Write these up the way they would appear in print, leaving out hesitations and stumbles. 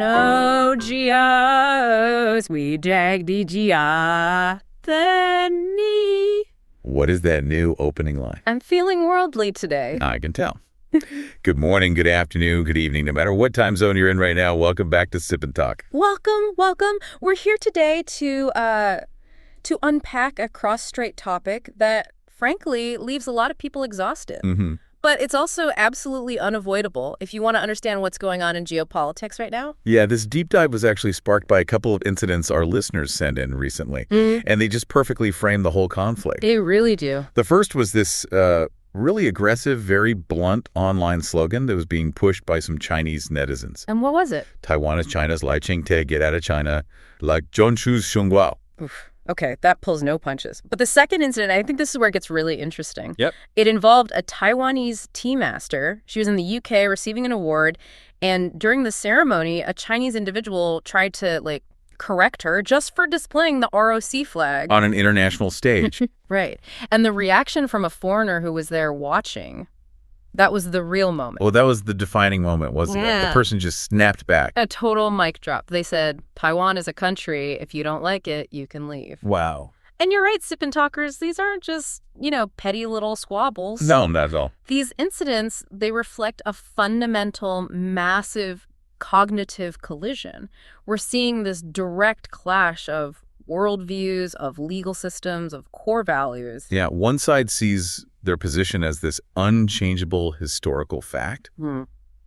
No geos, we drag the gia. What is that new opening line? I'm feeling worldly today. I can tell. Good morning, good afternoon, good evening. No matter what time zone you're in right now, welcome back to Sip and Talk. Welcome. We're here today to unpack a cross-strait topic that, frankly, leaves a lot of people exhausted. Mm-hmm. But it's also absolutely unavoidable if you want to understand what's going on in geopolitics right now. Yeah, this deep dive was actually sparked by a couple of incidents our listeners sent in recently, and they just perfectly frame the whole conflict. They really do. The first was this really aggressive, very blunt online slogan that was being pushed by some Chinese netizens. And what was it? Taiwan is China's Lai Ching-te, get out of China, like Zhongchu's Xiongguo. Oof. Okay, that pulls no punches. But the second incident, I think this is where it gets really interesting. Yep. It involved a Taiwanese tea master. She was in the UK receiving an award, and during the ceremony, a Chinese individual tried to, correct her just for displaying the ROC flag. On an international stage. Right. And the reaction from a foreigner who was there watching, that was the real moment. Well, that was the defining moment, wasn't it? The person just snapped back. A total mic drop. They said, Taiwan is a country. If you don't like it, you can leave. Wow. And you're right, Sip and Talkers. These aren't just, petty little squabbles. No, not at all. These incidents, they reflect a fundamental, massive cognitive collision. We're seeing this direct clash of worldviews, of legal systems, of core values. Yeah, one side sees their position as this unchangeable historical fact,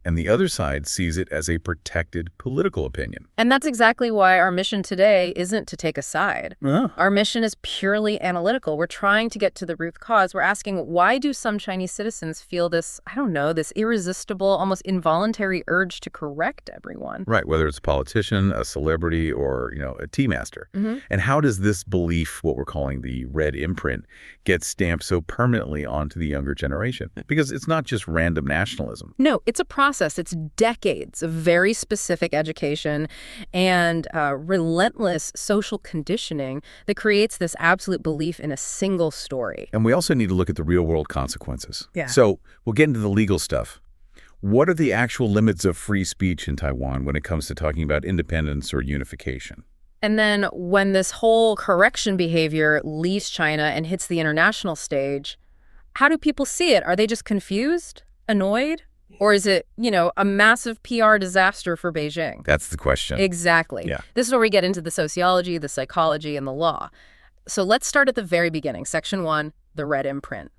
and the other side sees it as a protected political opinion. And that's exactly why our mission today isn't to take a side. Our mission is purely analytical. We're trying to get to the root cause. We're asking, why do some Chinese citizens feel this, this irresistible, almost involuntary urge to correct everyone? Right, whether it's a politician, a celebrity, or, a tea master. And how does this belief, what we're calling the red imprint, get stamped so permanently onto the younger generation? Because it's not just random nationalism. No, it's a process. It's decades of very specific education and relentless social conditioning that creates this absolute belief in a single story. And we also need to look at the real-world consequences. Yeah. So we'll get into the legal stuff. What are the actual limits of free speech in Taiwan when it comes to talking about independence or unification? And then when this whole correction behavior leaves China and hits the international stage, how do people see it? Are they just confused, annoyed? Or is it, a massive PR disaster for Beijing? That's the question. Exactly. Yeah. This is where we get into the sociology, the psychology, and the law. So let's start at the very beginning. Section 1, the red imprint.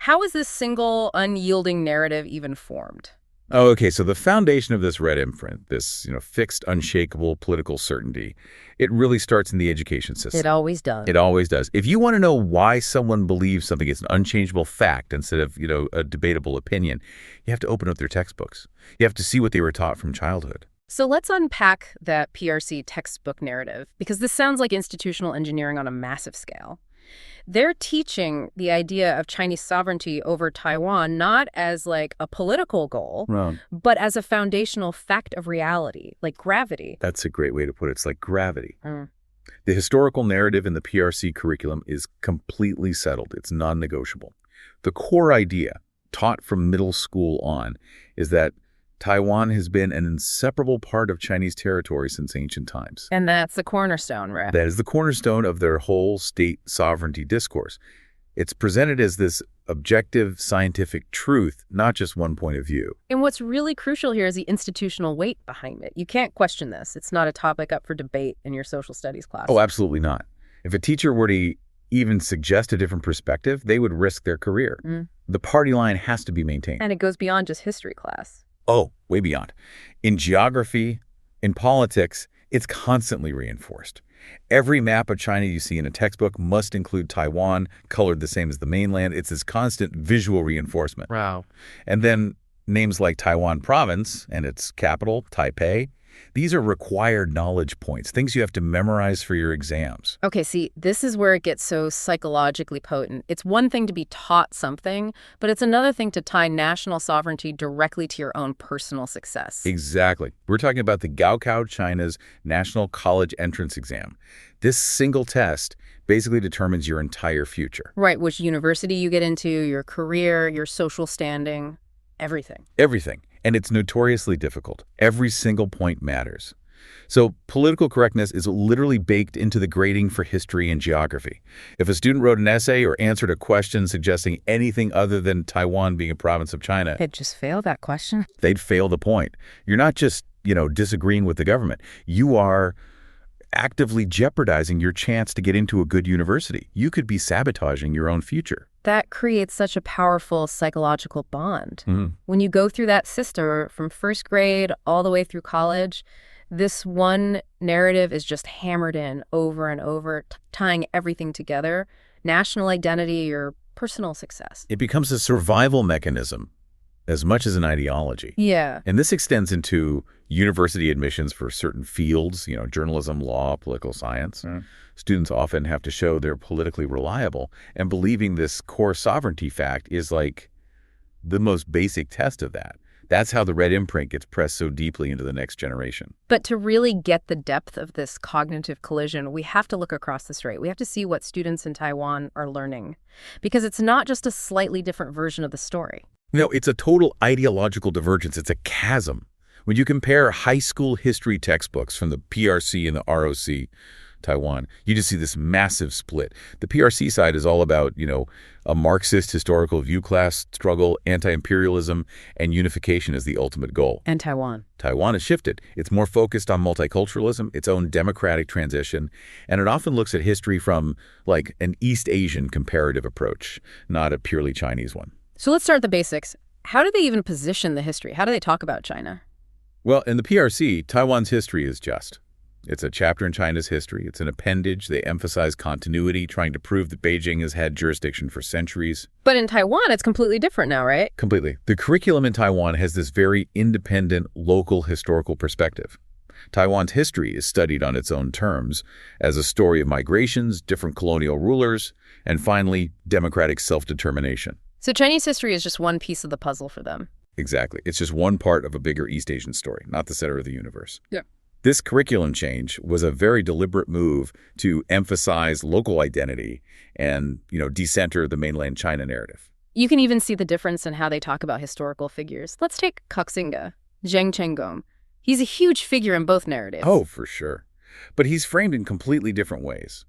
How is this single, unyielding narrative even formed? Oh, okay. So the foundation of this red imprint, this, fixed, unshakable political certainty, it really starts in the education system. It always does. It always does. If you want to know why someone believes something is an unchangeable fact instead of, a debatable opinion, you have to open up their textbooks. You have to see what they were taught from childhood. So let's unpack that PRC textbook narrative, because this sounds like institutional engineering on a massive scale. They're teaching the idea of Chinese sovereignty over Taiwan not as a political goal, but as a foundational fact of reality, like gravity. That's a great way to put it. It's like gravity. The historical narrative in the PRC curriculum is completely settled. It's non-negotiable. The core idea, taught from middle school on, is that Taiwan has been an inseparable part of Chinese territory since ancient times. And that's the cornerstone, right? That is the cornerstone of their whole state sovereignty discourse. It's presented as this objective scientific truth, not just one point of view. And what's really crucial here is the institutional weight behind it. You can't question this. It's not a topic up for debate in your social studies class. Oh, absolutely not. If a teacher were to even suggest a different perspective, they would risk their career. The party line has to be maintained. And it goes beyond just history class. Oh, way beyond. In geography, in politics, it's constantly reinforced. Every map of China you see in a textbook must include Taiwan, colored the same as the mainland. It's this constant visual reinforcement. Wow. And then names like Taiwan province and its capital, Taipei, these are required knowledge points, things you have to memorize for your exams. Okay, see, this is where it gets so psychologically potent. It's one thing to be taught something, but it's another thing to tie national sovereignty directly to your own personal success. Exactly. We're talking about the Gaokao China's National College Entrance Exam. This single test basically determines your entire future. Right, which university you get into, your career, your social standing, everything. Everything. And it's notoriously difficult. Every single point matters. So political correctness is literally baked into the grading for history and geography. If a student wrote an essay or answered a question suggesting anything other than Taiwan being a province of China, they'd just fail that question. They'd fail the point. You're not just, disagreeing with the government. You are actively jeopardizing your chance to get into a good university. You could be sabotaging your own future. That creates such a powerful psychological bond. When you go through that system from first grade all the way through college, this one narrative is just hammered in over and over, tying everything together, national identity or personal success. It becomes a survival mechanism as much as an ideology. Yeah. And this extends into university admissions for certain fields, journalism, law, political science. Students often have to show they're politically reliable, and believing this core sovereignty fact is like the most basic test of that. That's how the red imprint gets pressed so deeply into the next generation. But to really get the depth of this cognitive collision, we have to look across the strait. We have to see what students in Taiwan are learning, because it's not just a slightly different version of the story. No, it's a total ideological divergence. It's a chasm. When you compare high school history textbooks from the PRC and the ROC, Taiwan, you just see this massive split. The PRC side is all about, a Marxist historical view class struggle, anti-imperialism, and unification as the ultimate goal. And Taiwan. Taiwan has shifted. It's more focused on multiculturalism, its own democratic transition, and it often looks at history from, like, an East Asian comparative approach, not a purely Chinese one. So let's start at the basics. How do they even position the history? How do they talk about China? Well, in the PRC, Taiwan's history is just. It's a chapter in China's history. It's an appendage. They emphasize continuity, trying to prove that Beijing has had jurisdiction for centuries. But in Taiwan, it's completely different now, right? Completely. The curriculum in Taiwan has this very independent, local historical perspective. Taiwan's history is studied on its own terms as a story of migrations, different colonial rulers, and finally, democratic self-determination. So Chinese history is just one piece of the puzzle for them. Exactly. It's just one part of a bigger East Asian story, not the center of the universe. Yeah. This curriculum change was a very deliberate move to emphasize local identity and, decenter the mainland China narrative. You can even see the difference in how they talk about historical figures. Let's take Koxinga, Zheng Chenggong. He's a huge figure in both narratives. Oh, for sure. But he's framed in completely different ways.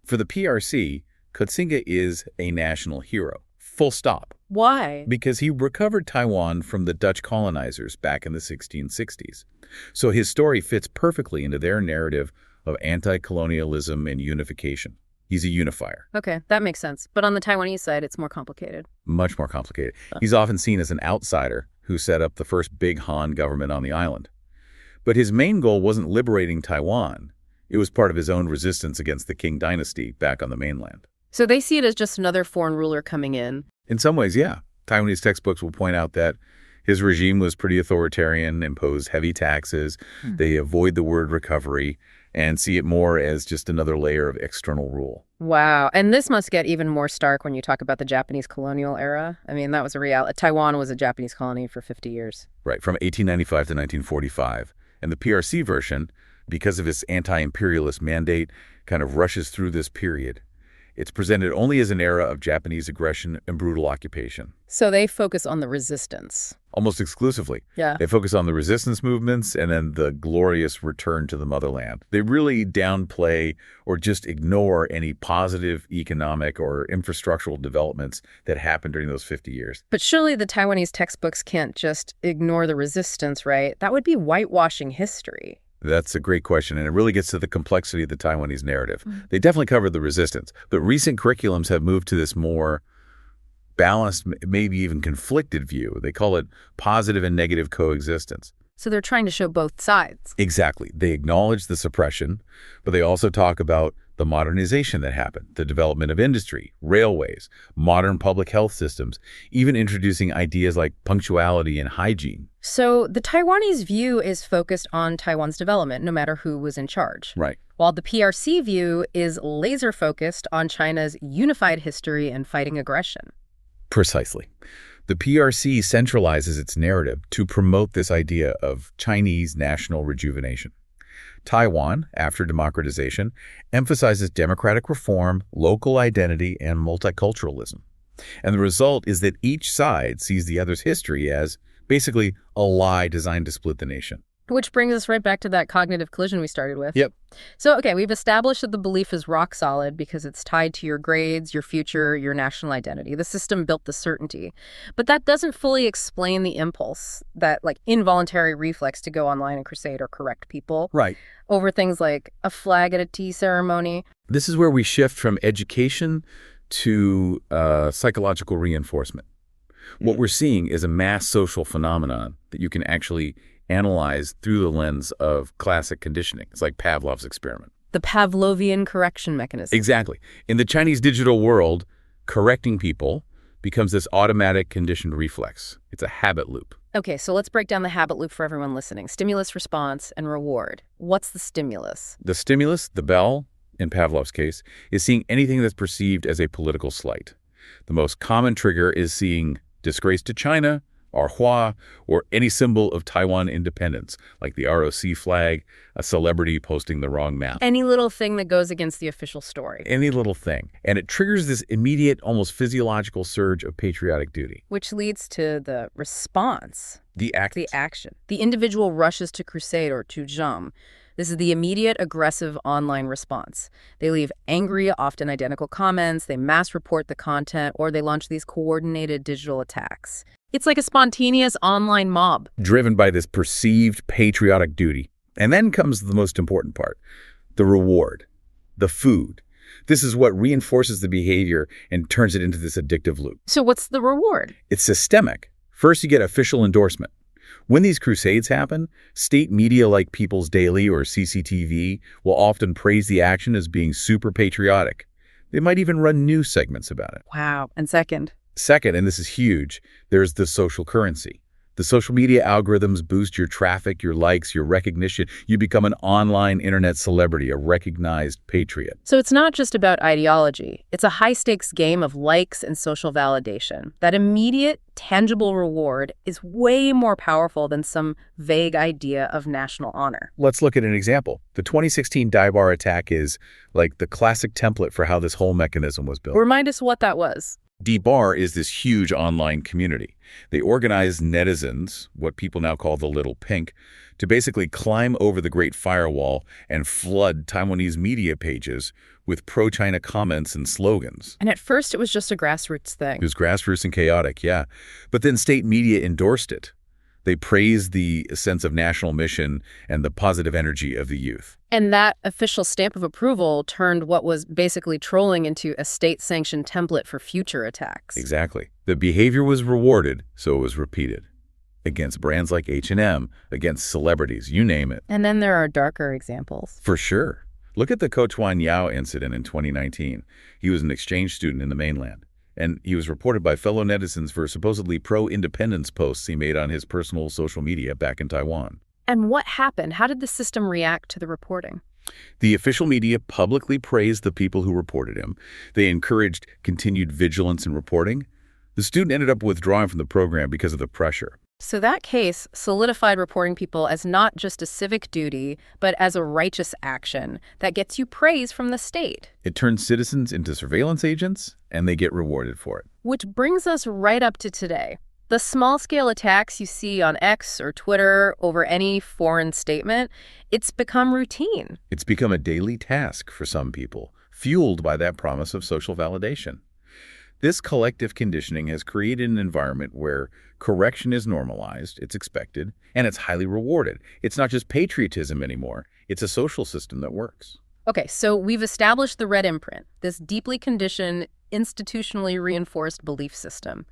For the PRC, Koxinga is a national hero. Full stop. Why? Because he recovered Taiwan from the Dutch colonizers back in the 1660s. So his story fits perfectly into their narrative of anti-colonialism and unification. He's a unifier. Okay, that makes sense. But on the Taiwanese side, it's more complicated. Much more complicated. He's often seen as an outsider who set up the first big Han government on the island. But his main goal wasn't liberating Taiwan. It was part of his own resistance against the Qing dynasty back on the mainland. So they see it as just another foreign ruler coming in. In some ways, yeah. Taiwanese textbooks will point out that his regime was pretty authoritarian, imposed heavy taxes. They avoid the word recovery and see it more as just another layer of external rule. Wow. And this must get even more stark when you talk about the Japanese colonial era. I mean, that was a reality. Taiwan was a Japanese colony for 50 years. Right, from 1895 to 1945. And the PRC version, because of its anti-imperialist mandate, kind of rushes through this period. It's presented only as an era of Japanese aggression and brutal occupation. So they focus on the resistance. Almost exclusively. Yeah. They focus on the resistance movements and then the glorious return to the motherland. They really downplay or just ignore any positive economic or infrastructural developments that happened during those 50 years. But surely the Taiwanese textbooks can't just ignore the resistance, right? That would be whitewashing history. That's a great question, and it really gets to the complexity of the Taiwanese narrative. They definitely covered the resistance, but recent curriculums have moved to this more balanced, maybe even conflicted view. They call it positive and negative coexistence. So they're trying to show both sides. Exactly. They acknowledge the suppression, but they also talk about the modernization that happened, the development of industry, railways, modern public health systems, even introducing ideas like punctuality and hygiene. So the Taiwanese view is focused on Taiwan's development, no matter who was in charge. Right. While the PRC view is laser focused on China's unified history and fighting aggression. Precisely. The PRC centralizes its narrative to promote this idea of Chinese national rejuvenation. Taiwan, after democratization, emphasizes democratic reform, local identity, and multiculturalism. And the result is that each side sees the other's history as basically a lie designed to split the nation. Which brings us right back to that cognitive collision we started with. Yep. So, okay, we've established that the belief is rock solid because it's tied to your grades, your future, your national identity. The system built the certainty. But that doesn't fully explain the impulse, that like involuntary reflex to go online and crusade or correct people. Right. Over things like a flag at a tea ceremony. This is where we shift from education to psychological reinforcement. What we're seeing is a mass social phenomenon that you can actually analyze through the lens of classic conditioning. It's like Pavlov's experiment. The Pavlovian correction mechanism. Exactly. In the Chinese digital world, correcting people becomes this automatic conditioned reflex. It's a habit loop. Okay, so let's break down the habit loop for everyone listening. Stimulus, response, and reward. What's the stimulus? The stimulus, the bell, in Pavlov's case, is seeing anything that's perceived as a political slight. The most common trigger is seeing disgrace to China, or Hua, or any symbol of Taiwan independence, like the ROC flag, a celebrity posting the wrong map. Any little thing that goes against the official story. Any little thing. And it triggers this immediate, almost physiological surge of patriotic duty. Which leads to the response. The act. The action. The individual rushes to crusade or to jump. This is the immediate aggressive online response. They leave angry, often identical comments, they mass report the content, or they launch these coordinated digital attacks. It's like a spontaneous online mob. Driven by this perceived patriotic duty. And then comes the most important part, the reward, the food. This is what reinforces the behavior and turns it into this addictive loop. So what's the reward? It's systemic. First, you get official endorsement. When these crusades happen, state media like People's Daily or CCTV will often praise the action as being super patriotic. They might even run news segments about it. Wow. And second? Second, and this is huge, there's the social currency. The social media algorithms boost your traffic, your likes, your recognition. You become an online internet celebrity, a recognized patriot. So it's not just about ideology. It's a high-stakes game of likes and social validation. That immediate, tangible reward is way more powerful than some vague idea of national honor. Let's look at an example. The 2016 Dai Bar attack is like the classic template for how this whole mechanism was built. Remind us what that was. D-Bar is this huge online community. They organize netizens, what people now call the Little Pink, to basically climb over the Great Firewall and flood Taiwanese media pages with pro-China comments and slogans. And at first it was just a grassroots thing. It was grassroots and chaotic, yeah. But then state media endorsed it. They praised the sense of national mission and the positive energy of the youth. And that official stamp of approval turned what was basically trolling into a state-sanctioned template for future attacks. Exactly. The behavior was rewarded, so it was repeated. Against brands like H&M, against celebrities, you name it. And then there are darker examples. For sure. Look at the Kochuan Yao incident in 2019. He was an exchange student in the mainland. And he was reported by fellow netizens for supposedly pro-independence posts he made on his personal social media back in Taiwan. And what happened? How did the system react to the reporting? The official media publicly praised the people who reported him. They encouraged continued vigilance in reporting. The student ended up withdrawing from the program because of the pressure. So that case solidified reporting people as not just a civic duty, but as a righteous action that gets you praise from the state. It turns citizens into surveillance agents, and they get rewarded for it. Which brings us right up to today. The small-scale attacks you see on X or Twitter over any foreign statement, it's become routine. It's become a daily task for some people, fueled by that promise of social validation. This collective conditioning has created an environment where correction is normalized, it's expected, and it's highly rewarded. It's not just patriotism anymore. It's a social system that works. Okay, so we've established the red imprint, this deeply conditioned, institutionally reinforced belief system.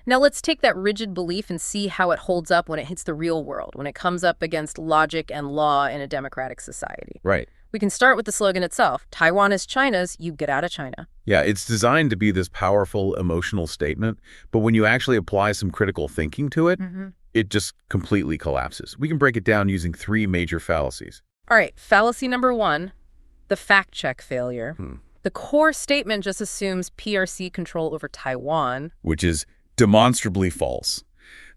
Now let's take that rigid belief and see how it holds up when it hits the real world, when it comes up against logic and law in a democratic society. Right. We can start with the slogan itself. Taiwan is China's, you get out of China. Yeah, it's designed to be this powerful emotional statement, but when you actually apply some critical thinking to it, it just completely collapses. We can break it down using 3 major fallacies. All right, fallacy number 1, the fact-check failure. The core statement just assumes PRC control over Taiwan. Which is demonstrably false.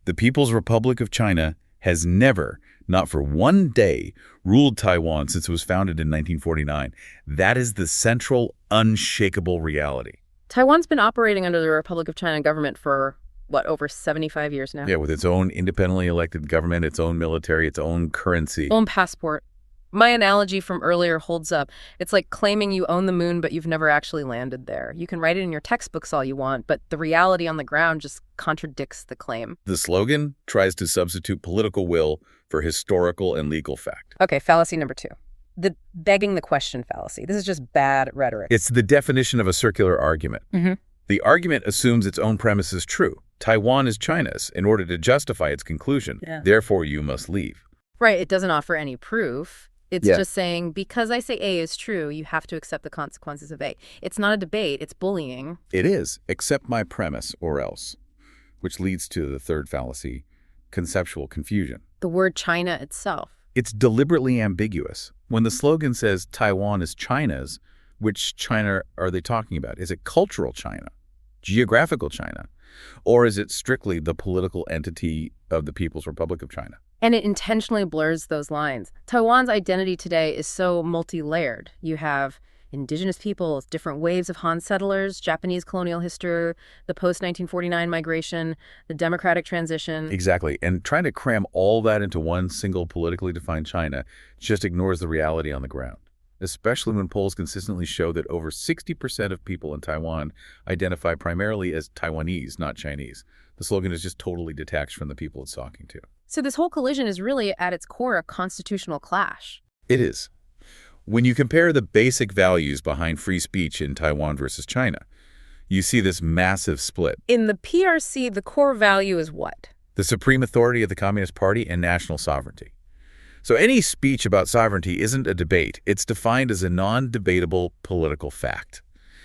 The People's Republic of China has never, not for one day, ruled Taiwan since it was founded in 1949. That is the central, unshakable reality. Taiwan's been operating under the Republic of China government for what, over 75 years now? Yeah, with its own independently elected government, its own military, its own currency. Own passport. My analogy from earlier holds up. It's like claiming you own the moon, but you've never actually landed there. You can write it in your textbooks all you want, but the reality on the ground just contradicts the claim. The slogan tries to substitute political will for historical and legal fact. Okay, fallacy number 2. The begging the question fallacy. This is just bad rhetoric. It's the definition of a circular argument. The argument assumes its own premise is true. Taiwan is China's in order to justify its conclusion. Therefore, you must leave. Right, it doesn't offer any proof. It's just saying, because I say A is true, you have to accept the consequences of A. It's not a debate, it's bullying. It is, accept my premise or else, which leads to the third fallacy, conceptual confusion. The word China itself. It's deliberately ambiguous. When the slogan says Taiwan is China's, which China are they talking about? Is it cultural China, geographical China, or is it strictly the political entity of the People's Republic of China? And it intentionally blurs those lines. Taiwan's identity today is so multi-layered. You have indigenous peoples, different waves of Han settlers, Japanese colonial history, the post-1949 migration, the democratic transition. Exactly. And trying to cram all that into one single politically defined China just ignores the reality on the ground, especially when polls consistently show that over 60% of people in Taiwan identify primarily as Taiwanese, not Chinese. The slogan is just totally detached from the people it's talking to. So this whole collision is really, at its core, a constitutional clash. It is. When you compare the basic values behind free speech in Taiwan versus China, you see this massive split. In the PRC, the core value is what? The supreme authority of the Communist Party and national sovereignty. So any speech about sovereignty isn't a debate. It's defined as a non-debatable political fact.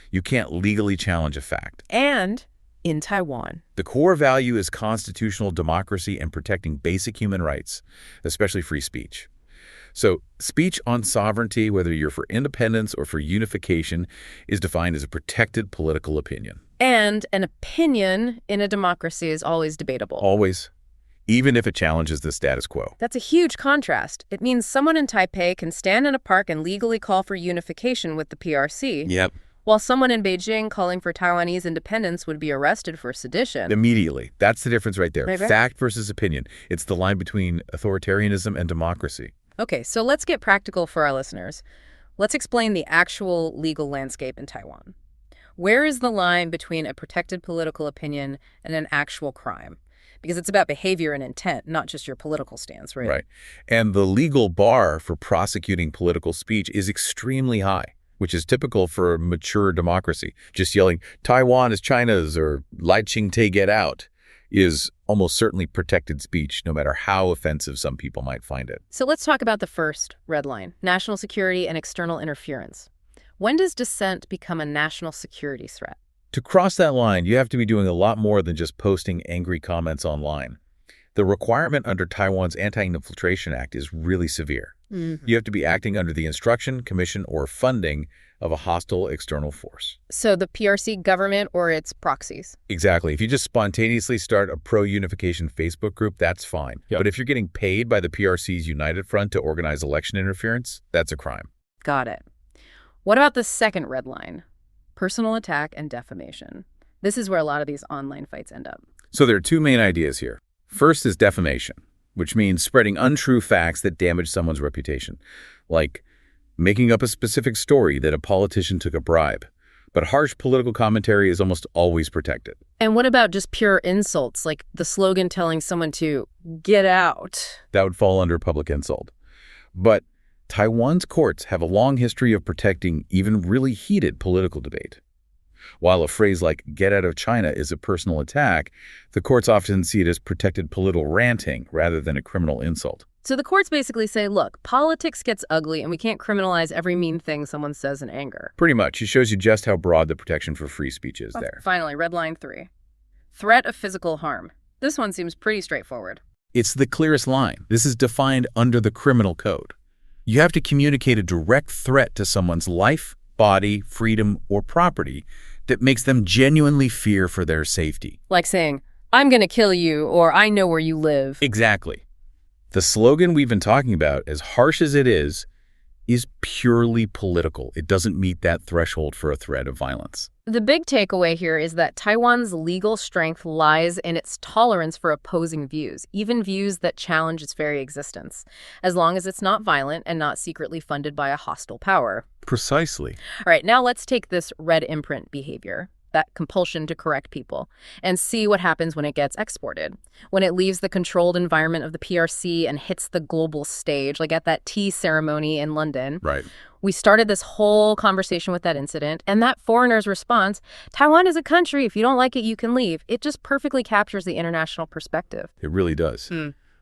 You can't legally challenge a fact. And in Taiwan, the core value is constitutional democracy and protecting basic human rights, especially free speech. So speech on sovereignty, whether you're for independence or for unification, is defined as a protected political opinion. And an opinion in a democracy is always debatable. Always. Even if it challenges the status quo. That's a huge contrast. It means someone in Taipei can stand in a park and legally call for unification with the PRC. Yep. While someone in Beijing calling for Taiwanese independence would be arrested for sedition. Immediately. That's the difference right there. Right. Fact versus opinion. It's the line between authoritarianism and democracy. Okay, so let's get practical for our listeners. Let's explain the actual legal landscape in Taiwan. Where is the line between a protected political opinion and an actual crime? Because it's about behavior and intent, not just your political stance, right? Right. And the legal bar for prosecuting political speech is extremely high, which is typical for a mature democracy. Just yelling, Taiwan is China's or Lai Ching-te get out is almost certainly protected speech, no matter how offensive some people might find it. So let's talk about the first red line, national security and external interference. When does dissent become a national security threat? To cross that line, you have to be doing a lot more than just posting angry comments online. The requirement under Taiwan's Anti-Infiltration Act is really severe. You have to be acting under the instruction, commission, or funding of a hostile external force. So the PRC government or its proxies? Exactly. If you just spontaneously start a pro-unification Facebook group, that's fine. Yep. But if you're getting paid by the PRC's United Front to organize election interference, that's a crime. Got it. What about the second red line? Personal attack and defamation. This is where a lot of these online fights end up. So there are two main ideas here. First is defamation, which means spreading untrue facts that damage someone's reputation, like making up a specific story that a politician took a bribe. But harsh political commentary is almost always protected. And what about just pure insults, like the slogan telling someone to get out? That would fall under public insult. But Taiwan's courts have a long history of protecting even really heated political debate. While a phrase like get out of China is a personal attack, the courts often see it as protected political ranting rather than a criminal insult. So the courts basically say, look, politics gets ugly and we can't criminalize every mean thing someone says in anger. Pretty much. It shows you just how broad the protection for free speech is there. Finally, red line 3. Threat of physical harm. This one seems pretty straightforward. It's the clearest line. This is defined under the criminal code. You have to communicate a direct threat to someone's life, body, freedom, or property that makes them genuinely fear for their safety. Like saying, I'm going to kill you, or I know where you live. Exactly. The slogan we've been talking about, as harsh as it is purely political. It doesn't meet that threshold for a threat of violence. The big takeaway here is that Taiwan's legal strength lies in its tolerance for opposing views, even views that challenge its very existence, as long as it's not violent and not secretly funded by a hostile power. Precisely. All right, now let's take this red imprint behavior, that compulsion to correct people, and see what happens when it gets exported. When it leaves the controlled environment of the PRC and hits the global stage, like at that tea ceremony in London. Right. We started this whole conversation with that incident, and that foreigner's response, Taiwan is a country, if you don't like it, you can leave. It just perfectly captures the international perspective. It really does.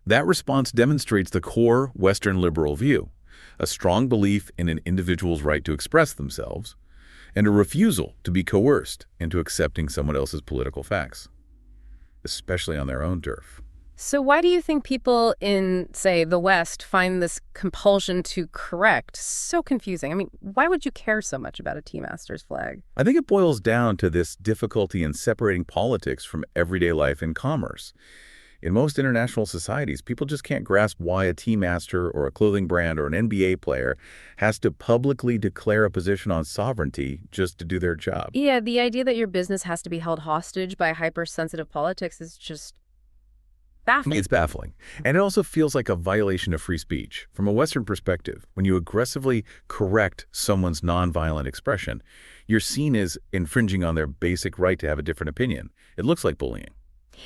That response demonstrates the core Western liberal view, a strong belief in an individual's right to express themselves, and a refusal to be coerced into accepting someone else's political facts, especially on their own turf. So why do you think people in, say, the West find this compulsion to correct so confusing? I mean, why would you care so much about a tea master's flag? I think it boils down to this difficulty in separating politics from everyday life and commerce. In most international societies, people just can't grasp why a tea master or a clothing brand or an NBA player has to publicly declare a position on sovereignty just to do their job. Yeah, the idea that your business has to be held hostage by hypersensitive politics is just baffling. It's baffling. And it also feels like a violation of free speech. From a Western perspective, when you aggressively correct someone's nonviolent expression, you're seen as infringing on their basic right to have a different opinion. It looks like bullying.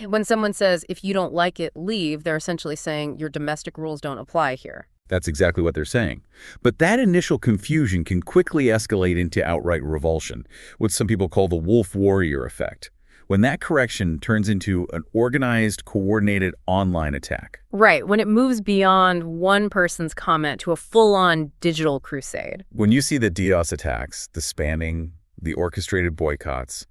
When someone says, if you don't like it, leave, they're essentially saying your domestic rules don't apply here. That's exactly what they're saying. But that initial confusion can quickly escalate into outright revulsion, what some people call the wolf warrior effect, when that correction turns into an organized, coordinated online attack. Right, when it moves beyond one person's comment to a full-on digital crusade. When you see the DDoS attacks, the spamming, the orchestrated boycotts,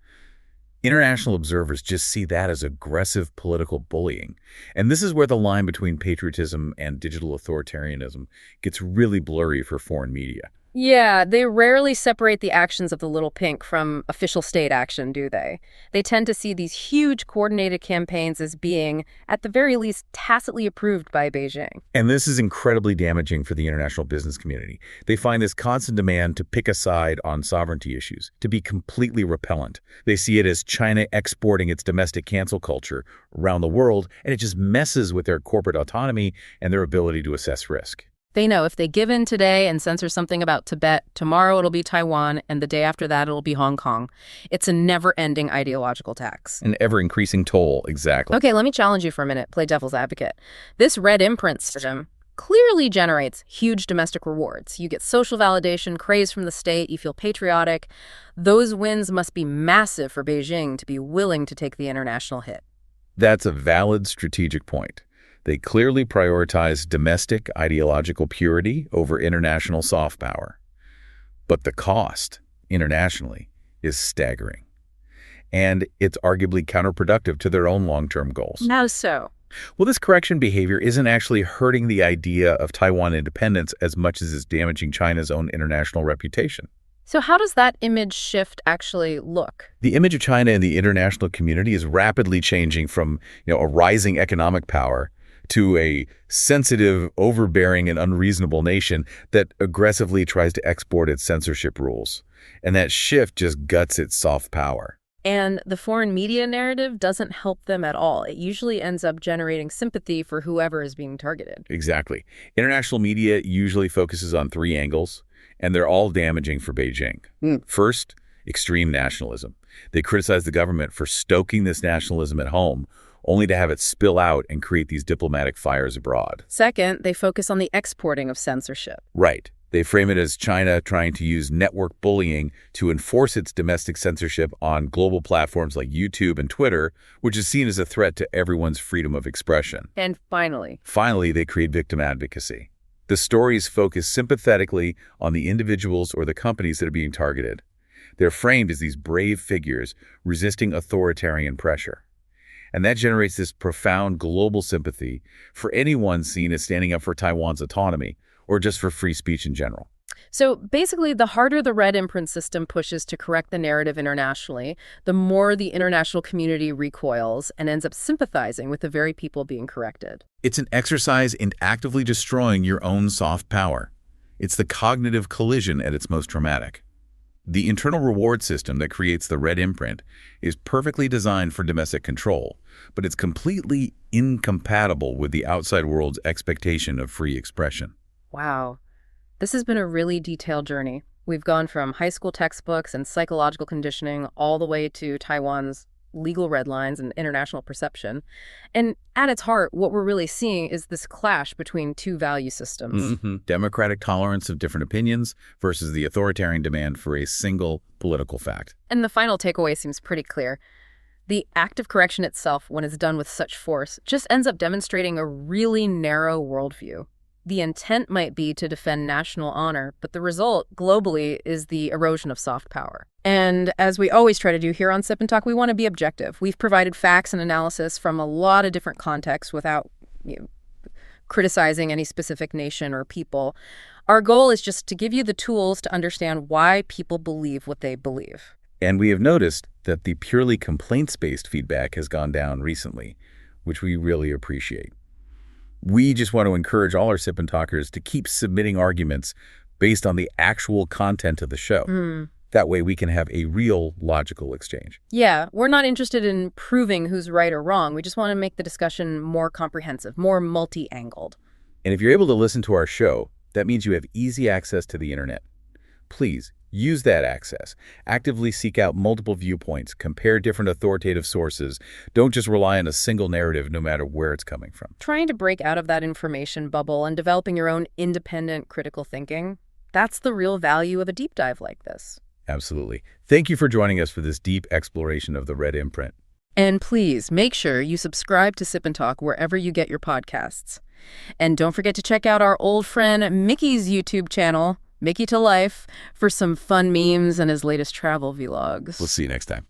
international observers just see that as aggressive political bullying. And this is where the line between patriotism and digital authoritarianism gets really blurry for foreign media. Yeah, they rarely separate the actions of the little pink from official state action, do they? They tend to see these huge coordinated campaigns as being, at the very least, tacitly approved by Beijing. And this is incredibly damaging for the international business community. They find this constant demand to pick a side on sovereignty issues, to be completely repellent. They see it as China exporting its domestic cancel culture around the world, and it just messes with their corporate autonomy and their ability to assess risk. They know if they give in today and censor something about Tibet, tomorrow it'll be Taiwan, and the day after that it'll be Hong Kong. It's a never-ending ideological tax. An ever-increasing toll, exactly. Okay, let me challenge you for a minute, play devil's advocate. This red imprint system clearly generates huge domestic rewards. You get social validation, praise from the state, you feel patriotic. Those wins must be massive for Beijing to be willing to take the international hit. That's a valid strategic point. They clearly prioritize domestic ideological purity over international soft power. But the cost, internationally, is staggering. And it's arguably counterproductive to their own long-term goals. How so? Well, this correction behavior isn't actually hurting the idea of Taiwan independence as much as it's damaging China's own international reputation. So how does that image shift actually look? The image of China in the international community is rapidly changing from, a rising economic power to a sensitive, overbearing, and unreasonable nation that aggressively tries to export its censorship rules. And that shift just guts its soft power. And the foreign media narrative doesn't help them at all. It usually ends up generating sympathy for whoever is being targeted. Exactly. International media usually focuses on three angles, and they're all damaging for Beijing. First, extreme nationalism. They criticize the government for stoking this nationalism at home, only to have it spill out and create these diplomatic fires abroad. Second, they focus on the exporting of censorship. Right. They frame it as China trying to use network bullying to enforce its domestic censorship on global platforms like YouTube and Twitter, which is seen as a threat to everyone's freedom of expression. And finally, they create victim advocacy. The stories focus sympathetically on the individuals or the companies that are being targeted. They're framed as these brave figures resisting authoritarian pressure. And that generates this profound global sympathy for anyone seen as standing up for Taiwan's autonomy or just for free speech in general. So basically, the harder the red imprint system pushes to correct the narrative internationally, the more the international community recoils and ends up sympathizing with the very people being corrected. It's an exercise in actively destroying your own soft power. It's the cognitive collision at its most dramatic. The internal reward system that creates the red imprint is perfectly designed for domestic control, but it's completely incompatible with the outside world's expectation of free expression. Wow. This has been a really detailed journey. We've gone from high school textbooks and psychological conditioning all the way to Taiwan's legal red lines and international perception. And at its heart, what we're really seeing is this clash between two value systems. Democratic tolerance of different opinions versus the authoritarian demand for a single political fact. And the final takeaway seems pretty clear. The act of correction itself, when it's done with such force, just ends up demonstrating a really narrow worldview. The intent might be to defend national honor, but the result, globally, is the erosion of soft power. And as we always try to do here on Sip and Talk, we want to be objective. We've provided facts and analysis from a lot of different contexts without criticizing any specific nation or people. Our goal is just to give you the tools to understand why people believe what they believe. And we have noticed that the purely complaints-based feedback has gone down recently, which we really appreciate. We just want to encourage all our Sip and Talkers to keep submitting arguments based on the actual content of the show. That way we can have a real logical exchange. Yeah, we're not interested in proving who's right or wrong. We just want to make the discussion more comprehensive, more multi-angled. And if you're able to listen to our show, that means you have easy access to the internet. Please use that access. Actively seek out multiple viewpoints, compare different authoritative sources. Don't just rely on a single narrative no matter where it's coming from. Trying to break out of that information bubble and developing your own independent critical thinking, that's the real value of a deep dive like this. Absolutely. Thank you for joining us for this deep exploration of the red imprint. And please make sure you subscribe to Sip and Talk wherever you get your podcasts. And don't forget to check out our old friend Mickey's YouTube channel, Mickytolife, for some fun memes and his latest travel vlogs. We'll see you next time.